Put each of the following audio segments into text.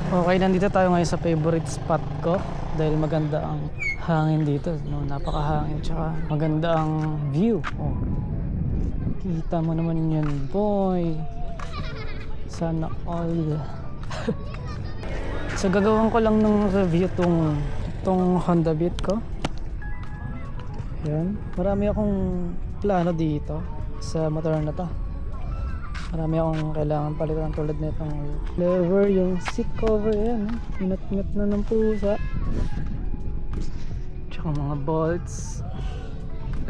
Okay, nandito tayo ngayon sa favorite spot ko dahil maganda ang hangin dito, no? Napakahangin, tsaka maganda ang view. Oh, kita mo naman yun, boy. Sana all. So gagawin ko lang ng review tong Honda Beat ko. Yan, marami akong plano dito sa motor na to. Marami akong kailangan palitan tulad nitong lever, yung seat cover, yan, inat-ingat na ng pusa, tsaka mga bolts.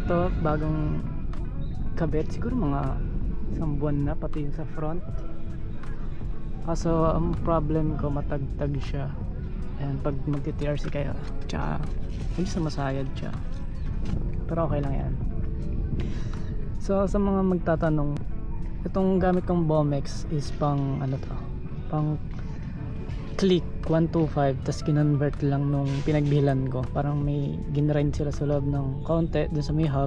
Ito bagong kabit, siguro mga isang buwan na, pati yung sa front. Kaso ang problem ko, matagtag siya. Ayan, pag magti-TRC kayo, tsaka hindi sa masayad siya, pero okay lang yan. So sa mga magtatanong, itong gamit kong Bomex is pang ano to, pang click 125, tas kinonvert lang nung pinagbilan ko. Parang may ginrind sila sa loob ng konti dun sa may hub.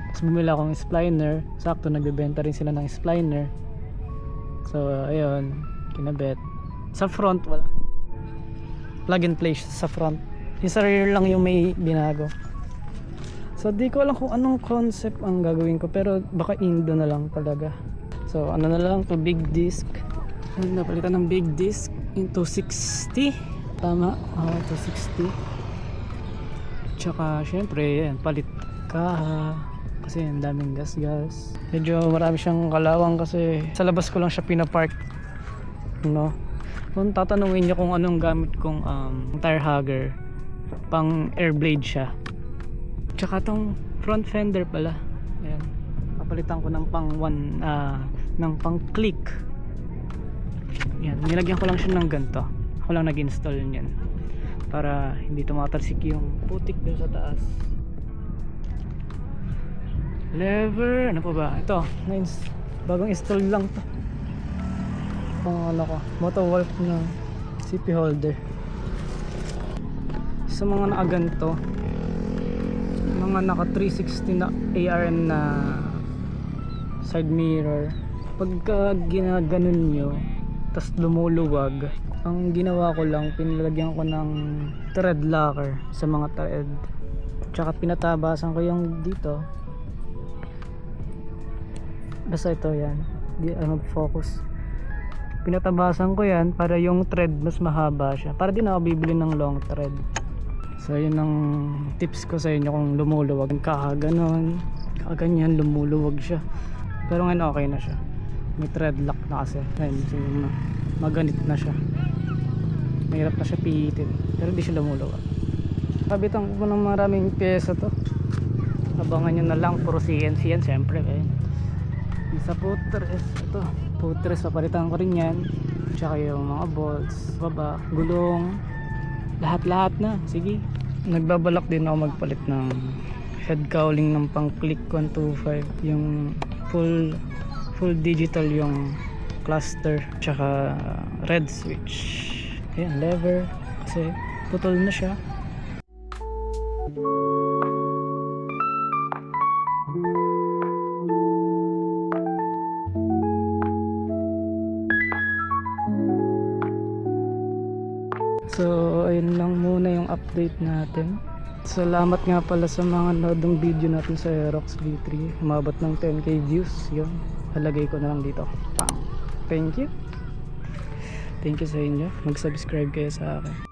Tapos bumili akong spliner, sakto nagbebenta rin sila ng spliner. So ayun, kinabit. Sa front wala, plug and play sa front. Yung sa rear lang yung may binago. So di ko alam kung anong concept ang gagawin ko, pero baka Indo na lang talaga. So ano na lang to, big disc. Napalitan ng big disc, yung 260. Tama, 260. Tsaka syempre yan, palit kaha, kasi ang daming gas. Medyo marami siyang kalawang kasi sa labas ko lang siya pinapark, no? Kung tatanungin niyo kung anong gamit kong tire hugger, pang air blade siya. Tsaka tong front fender pala, ayan, papalitan ko ng pang ng pang click. Yan, nilagyan ko lang siya ng ganito. Ako lang nag-install niyan para hindi tumatalsik yung putik doon sa taas. Lever, ano pa ba? Ito, bagong install lang to. Pang ano ko, moto wolf na CP holder. Sa mga nakaganto, mga naka 360 na ARM na side mirror, pagka ginaganon nyo tas lumuluwag, ang ginawa ko lang, pinalagyan ko ng thread locker sa mga thread, tsaka pinatabasan ko yung dito. Basta ito, yan, di mag-focus. Pinatabasan ko yan para yung thread mas mahaba siya, para di na ako bibili ng long thread. So yun ang tips ko sa inyo kung lumuluwag. Kaganon, kaganyan, lumuluwag siya. Pero ngayon okay na siya. May thread lock na kasi. Ngayon, so, maganit na siya. Mahirap na siya pihitin, pero di siya lumuluwag. Kabitan ko ng maraming pyesa to. Abangan nyo na lang, puro CNC yan syempre. Isa footrest, ito footrest, papalitan ko rin yan. Tsaka yung mga bolts, baba, gulong, lahat na, sige. Nagbabalak din ako magpalit ng head cowling ng pang click 125, yung full digital yung cluster, tsaka red switch. Ayan, lever, kasi putol na siya. So ayun lang muna yung update natin. Salamat nga pala sa mga nanood ng video natin sa Aerox V3. Umabot ng 10k views. Yun, halagay ko na lang dito. Thank you sa inyo. Mag-subscribe kayo sa akin.